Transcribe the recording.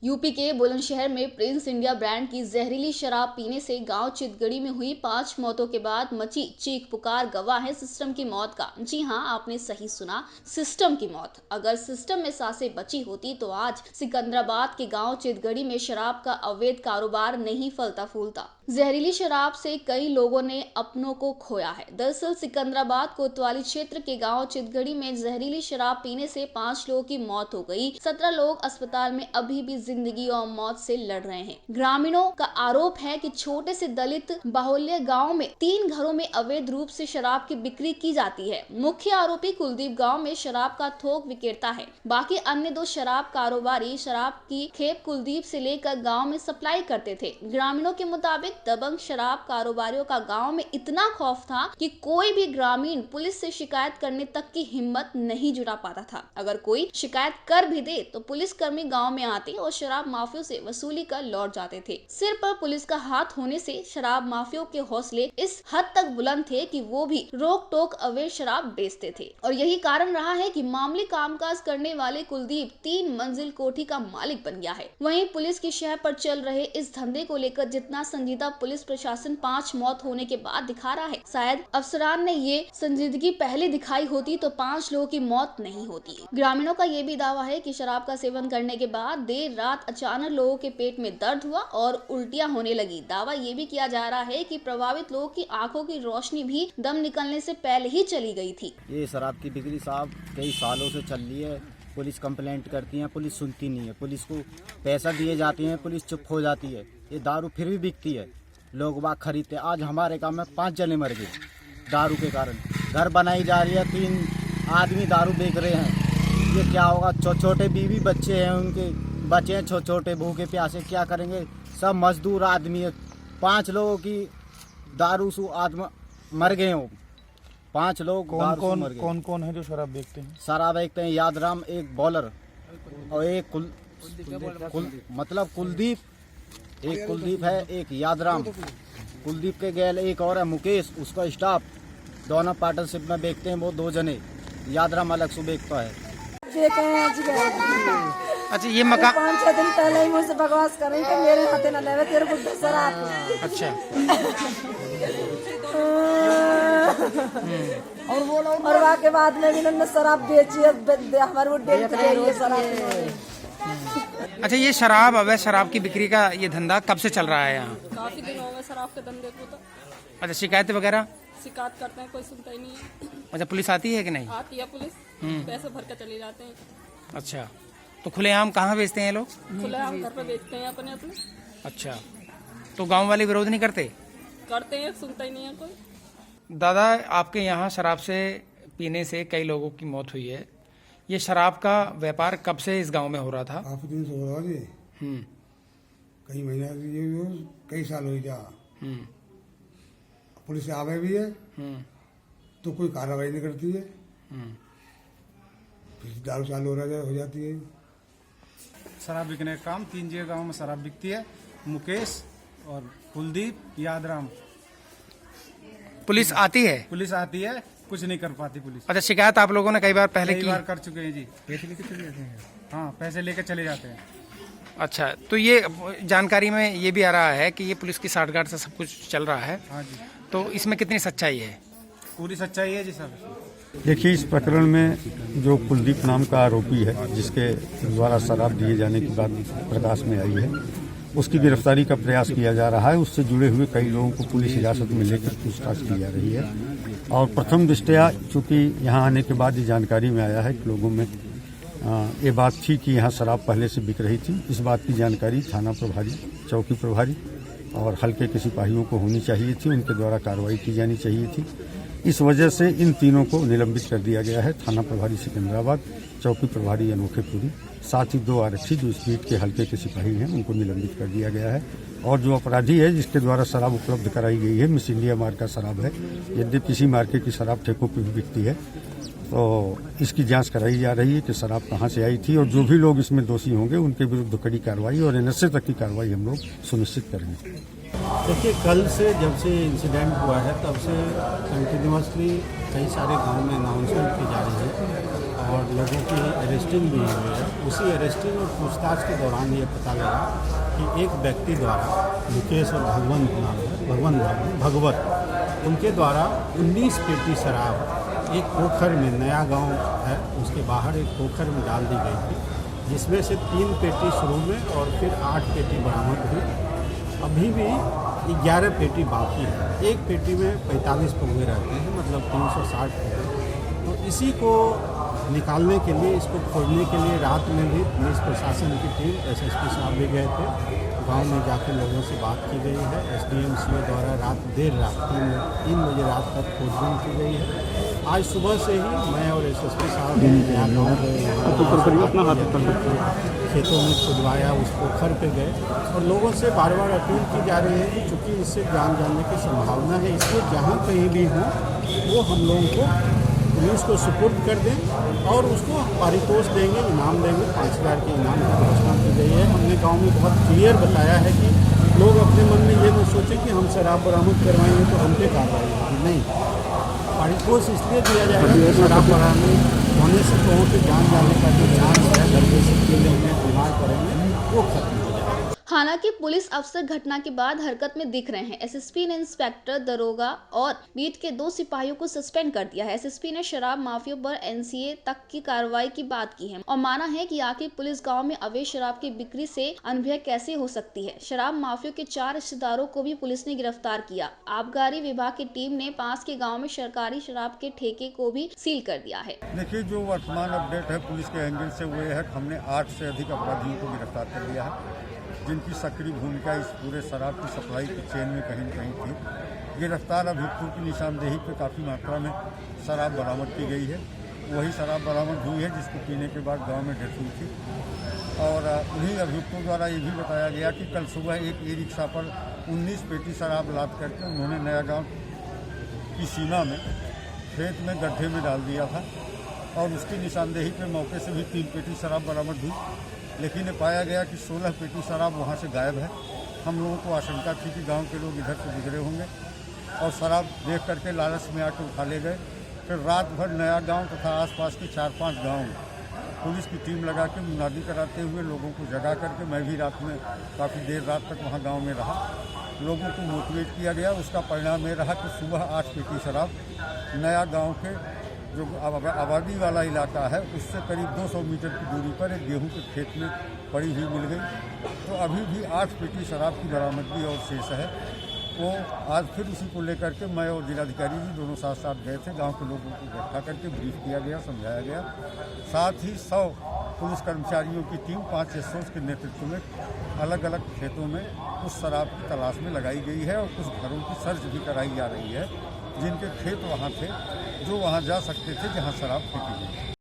UP के बुलंदशहर में Prince India brand की जहरीली शराब पीने से गांव चितगड़ी में हुई 5 मौतों के बाद मची चीख पुकार। गवाह है सिस्टम की मौत का। जी हां, आपने सही सुना, सिस्टम की मौत। अगर सिस्टम में सांसें बची होती तो आज सिकंदराबाद के गांव चितगड़ी में शराब का अवैध कारोबार नहीं फलता फूलता। जहरीली शराब से कई लोगों ने अपनों को खोया है। दरअसल सिकंदराबाद कोतवाली क्षेत्र के गांव चितगड़ी में जहरीली शराब पीने से 5 लोगों की मौत हो गई। 17 लोग अस्पताल में अभी भी जिंदगी और मौत से लड़ रहे हैं। ग्रामीणों का आरोप है कि छोटे से दलित बाहुल्य गांव में 3 घरों में अवैध रूप से शराब की बिक्री की जाती है। मुख्य आरोपी कुलदीप गांव में शराब का थोक विक्रेता है। बाकी अन्य 2 शराब कारोबारी शराब की खेप कुलदीप से लेकर गांव में सप्लाई करते थे। ग्रामीणों के मुताबिक दबंग शराब कारोबारियों का गांव में इतना खौफ था कि कोई भी ग्रामीण पुलिस से शिकायत करने तक की हिम्मत नहीं जुटा पाता था। अगर कोई शिकायत कर भी दे तो पुलिस कर्मी गांव में आते और शराब माफियों से वसूली कर लौट जाते थे। सिर पर पुलिस का हाथ होने से शराब माफियों के हौसले इस हद तक बुलंद थे कि वो भी रोक टोक अवैध शराब बेचते थे। और यही कारण रहा है कि मामूली कामकाज करने वाले कुलदीप 3 मंजिल कोठी का मालिक बन गया है। वहीं पुलिस की शह पर चल रहे इस धंधे को लेकर जितना संजीदा पुलिस प्रशासन 5 मौत होने के बाद दिखा रहा है, शायद अफसरान ने ये संजीदगी पहले दिखाई होती तो 5 लोगों की मौत नहीं होती। ग्रामीणों का ये भी दावा है कि शराब का सेवन करने के बाद देर रात अचानक लोगों के पेट में दर्द हुआ और उल्टियां होने लगी। दावा ये भी किया जा रहा है कि प्रभावित लोगों की आंखों की रोशनी भी दम निकलने से पहले ही चली गई थी। ये शराब की बिक्री साहब कई सालों से चल रही है। पुलिस कंप्लेंट करती है, पुलिस सुनती नहीं है। पुलिस को पैसा दिए जाते हैं, पुलिस चुप हो जाती है। ये दारू फिर भी बिकती है, लोग बाग खरीदते। आज हमारे गांव में 5 जने मर गए दारू के कारण। घर बनाई जा रही है, 3 आदमी दारू बेच रहे हैं। ये क्या होगा? छोटे बीवी बच्चे हैं, उनके बच्चे हैं छोटे भूखे प्यासे, क्या करेंगे? सब मजदूर आदमी है। 5 लोगों की दारू से आदमी मर गए हो। 5 लोग कौन कौन है जो शराब बेचते हैं? शराब बेचते हैं यादराम, एक बॉलर और एक कुलदीप। एक कुलदीप है, एक यादराम। कुलदीप के गैल एक और है मुकेश, उसका स्टाफ। दोनों पार्टनरशिप में बेचते हैं वो 2 जने। यादराम अलग से बेचता है। अच्छा, ये मकान 5-6 दिन पहले ही मुझसे बकवास कर रही कि मेरे हाथे न लेवे तेरे को शराब। अच्छा। और वहाँ के बाद में इन्होंने शराब बेची है, हमारे वो डेट है शराब। अच्छा, ये शराब अवैध शराब की बिक्री का ये धंधा कब से चल रहा है यहाँ? काफी दिन हो गए शराब के धंधे को। तो अच्छा, शिकायत वगैरह? शिकायत करते हैं, कोई सुनता ही नहीं है। अच्छा, पुलिस आती है कि नहीं? आती है पुलिस, पैसे भर के चले जाते हैं। अच्छा, तो खुलेआम कहाँ बेचते हैं लोग? खुलेआम घर पे बेचते हैं अपने अपने। अच्छा, तो गांव वाले विरोध नहीं करते? करते हैं, सुनता ही नहीं है कोई। दादा, आपके यहाँ शराब से पीने से कई लोगों की मौत हुई है। ये शराब का व्यापार कब से इस गांव में हो रहा था? काफी दिन से हो रहा है। कई महीना कई साल हो गया। पुलिस आवे भी है तो कोई कार्रवाई नहीं करती है। फिर दारू चालू हो जाती है। शराब बिकने का काम 3 जगह गाँव में शराब बिकती है। मुकेश और कुलदीप, यादराम। पुलिस आती है? पुलिस आती है, कुछ नहीं कर पाती पुलिस। अच्छा, शिकायत आप लोगों ने कई बार पहले की? बार कर चुके हैं जी। पैसे लेके चले जाते हैं। हाँ, पैसे लेके चले जाते हैं। अच्छा, तो ये जानकारी में ये भी आ रहा है कि ये पुलिस की साठगांठ से सब कुछ चल रहा है। हाँ जी। तो इसमें कितनी सच्चाई है? पूरी सच्चाई है जी सर। देखिए, इस प्रकरण में जो कुलदीप नाम का आरोपी है, जिसके द्वारा शराब दिए जाने की बात प्रकाश में आई है, उसकी गिरफ्तारी का प्रयास किया जा रहा है। उससे जुड़े हुए कई लोगों को पुलिस हिरासत में लेकर पूछताछ की जा रही है। और प्रथम दृष्टया चूंकि यहाँ आने के बाद ये जानकारी में आया है कि लोगों में ये बात थी कि यहाँ शराब पहले से बिक रही थी। इस बात की जानकारी थाना प्रभारी, चौकी प्रभारी और हल्के के सिपाहियों को होनी चाहिए थी। उनके द्वारा कार्रवाई की जानी चाहिए थी। इस वजह से इन तीनों को निलंबित कर दिया गया है। थाना प्रभारी सिकंदराबाद, चौकी प्रभारी अनोखेपुरी, साथ ही 2 आरक्षी जो स्पीड के हल्के के सिपाही हैं, उनको निलंबित कर दिया गया है। और जो अपराधी है जिसके द्वारा शराब उपलब्ध कराई गई है, मिस इंडिया मार्क का शराब है। यद्यपि किसी मार्के की शराब ठेकों पर भी बिकती है, तो इसकी जांच कराई जा रही है कि शराब कहाँ से आई थी। और जो भी लोग इसमें दोषी होंगे उनके विरुद्ध कड़ी कार्रवाई और NSA तक की कार्रवाई हम लोग सुनिश्चित करेंगे। देखिए, कल से जब से इंसिडेंट हुआ है तब से कंटिन्यूसली कई सारे गांव में अनाउंसमेंट की जा रही है और लोगों की अरेस्टिंग भी हुई है। उसी अरेस्टिंग और पूछताछ के दौरान ये पता लगा कि एक व्यक्ति द्वारा, मुकेश और भगवत उनके द्वारा 19 पेटी शराब एक पोखर में, नया गांव है उसके बाहर एक पोखर में डाल दी गई थी, जिसमें से 3 पेटी शुरू में और फिर 8 पेटी बरामद हुई। अभी भी 11 पेटी बाकी है। एक पेटी में 45 पौधे रहते हैं, मतलब 360 पौधे। तो इसी को निकालने के लिए, इसको खोजने के लिए रात में भी पुलिस प्रशासन की टीम, एसएसपी साहब भी गए थे। गांव में जाकर लोगों से बात की गई है। एसडीएमसीओ द्वारा देर रात 3 बजे रात तक खोजबीन की गई है। आज सुबह से ही मैं और एसएसपी साहब नया गाँव खेतों में खुदवाया, उस पोखर पे गए और लोगों से बार बार अपील की जा रही है कि चूँकि इससे जान जाने की संभावना है, इसलिए जहाँ कहीं भी हो वो हम लोगों को पुलिस को सुपुर्द कर दें और उसको पारितोष देंगे, इनाम देंगे। 5,000 के इनाम की घोषणा की गई है। हमने गांव में बहुत क्लियर बताया है कि लोग अपने मन में ये न सोचें कि हम शराब बरामद करवाएंगे तो हम पे कार्रवाई होगी। नहीं, पारितोष इसलिए दिया जाएगा कि शराब बरामद होने से लोगों के जान जाने का जो चांस है, घर से खेलेंगे, बीमार पड़ेंगे, वो खत्म हो जाएगा। हालांकि पुलिस अफसर घटना के बाद हरकत में दिख रहे हैं। एसएसपी ने इंस्पेक्टर, दरोगा और बीट के 2 सिपाहियों को सस्पेंड कर दिया है। एसएसपी ने शराब माफिया पर एनसीए तक की कार्रवाई की बात की है और माना है कि आखिर पुलिस गांव में अवैध शराब की बिक्री से अनभिज्ञ कैसे हो सकती है। शराब माफिया के 4 रिश्तेदारों को भी पुलिस ने गिरफ्तार किया। आबकारी विभाग की टीम ने पास के गाँव में सरकारी शराब के ठेके को भी सील कर दिया है। देखिए, जो वर्तमान अपडेट है पुलिस के एंगल से वो है, हमने 8 से अधिक अपराधियों को गिरफ्तार कर लिया है, जिनकी सक्रिय भूमिका इस पूरे शराब की सप्लाई की चेन में कहीं न कहीं थी। गिरफ्तार अभियुक्तों की निशानदेही पे काफ़ी मात्रा में शराब बरामद की गई है। वही शराब बरामद हुई है जिसको पीने के बाद गांव में डेथ हुई थी। और उन्हीं अभियुक्तों द्वारा ये भी बताया गया कि कल सुबह एक ई रिक्शा पर 19 पेटी शराब लाद करके उन्होंने नया गाँव की सीमा में खेत में गड्ढे में डाल दिया था और उसकी निशानदेही पे मौके से भी 3 पेटी शराब बरामद हुई। लेकिन ये पाया गया कि 16 पेटी शराब वहाँ से गायब है। हम लोगों को आशंका थी कि गांव के लोग इधर से गुजरे होंगे और शराब देख करके लालच में आकर उठा ले गए। फिर रात भर नया गांव तथा आसपास के 4-5 गाँव में पुलिस की टीम लगा के मुनादी कराते हुए लोगों को जगा करके, मैं भी रात में काफ़ी देर रात तक वहाँ गाँव में रहा, लोगों को मोटिवेट किया गया। उसका परिणाम ये रहा कि सुबह 8 पेटी शराब नया गाँव के जो आबादी वाला इलाका है उससे करीब 200 मीटर की दूरी पर एक गेहूं के खेत में पड़ी हुई मिल गई। तो अभी भी 8 पेटी शराब की बरामदगी और शेष है। वो आज फिर उसी को लेकर के मैं और जिलाधिकारी जी दोनों साथ साथ गए थे। गांव के लोगों को इकट्ठा करके ब्रीफ किया गया, समझाया गया। साथ ही 100 पुलिस कर्मचारियों की टीम 5 एसओज के नेतृत्व में अलग अलग खेतों में उस शराब की तलाश में लगाई गई है और कुछ घरों की सर्च भी कराई जा रही है, जिनके खेत वहाँ थे, जो वहाँ जा सकते थे जहाँ शराब फेंकी गई।